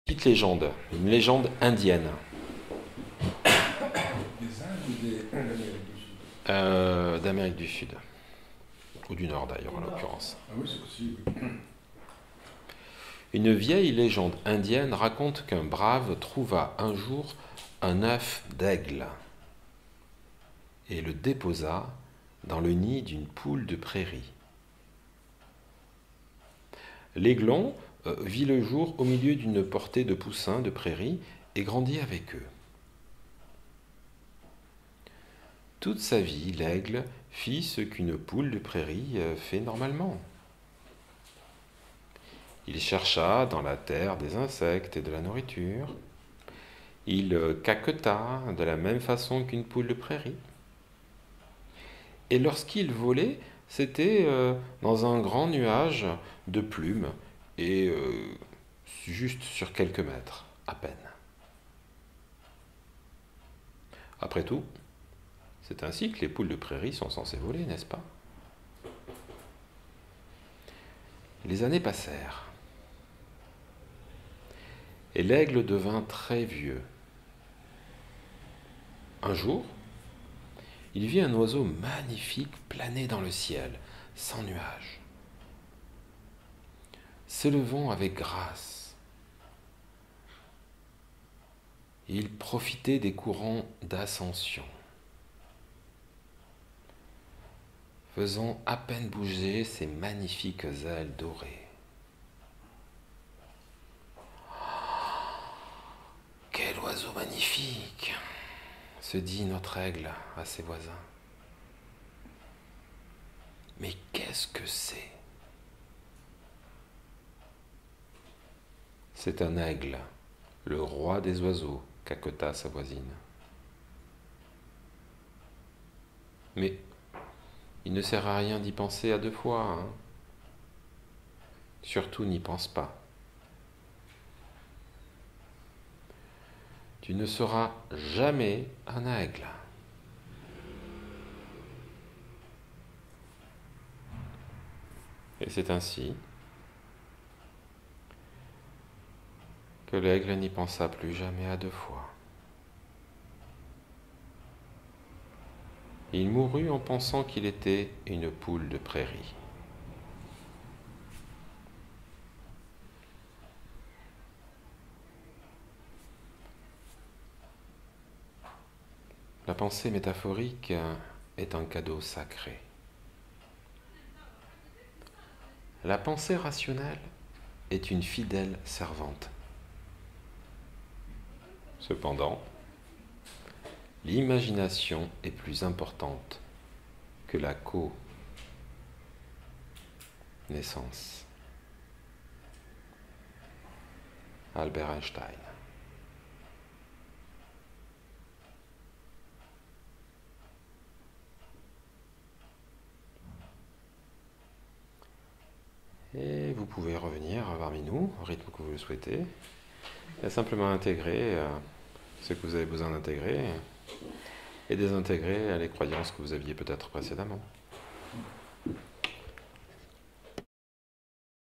Petite légende, une légende indienne. Des Indes ou d'Amérique du Sud? D'Amérique du Sud, ou du Nord d'ailleurs en l'occurrence. Ah oui, c'est possible. Une vieille légende indienne raconte qu'un brave trouva un jour un œuf d'aigle et le déposa dans le nid d'une poule de prairie. L'aiglon vit le jour au milieu d'une portée de poussins de prairie et grandit avec eux. Toute sa vie, l'aigle fit ce qu'une poule de prairie fait normalement. Il chercha dans la terre des insectes et de la nourriture. Il caqueta de la même façon qu'une poule de prairie. Et lorsqu'il volait, c'était dans un grand nuage de plumes et juste sur quelques mètres, à peine. Après tout, c'est ainsi que les poules de prairie sont censées voler, n'est-ce pas? Les années passèrent, et l'aigle devint très vieux. Un jour, il vit un oiseau magnifique planer dans le ciel, sans nuages, s'élevant avec grâce. Il profitait des courants d'ascension, faisant à peine bouger ses magnifiques ailes dorées. Quel oiseau magnifique! Se dit notre aigle à ses voisins. Mais qu'est-ce que c'est? C'est un aigle, le roi des oiseaux, caqueta sa voisine. Mais il ne sert à rien d'y penser à deux fois, hein. Surtout n'y pense pas. Tu ne seras jamais un aigle. Et c'est ainsi que l'aigle n'y pensa plus jamais à deux fois. Il mourut en pensant qu'il était une poule de prairie. La pensée métaphorique est un cadeau sacré. La pensée rationnelle est une fidèle servante. Cependant, l'imagination est plus importante que la connaissance. Albert Einstein. Et vous pouvez revenir parmi nous au rythme que vous le souhaitez. Et simplement intégrer ce que vous avez besoin d'intégrer et désintégrer les croyances que vous aviez peut-être précédemment.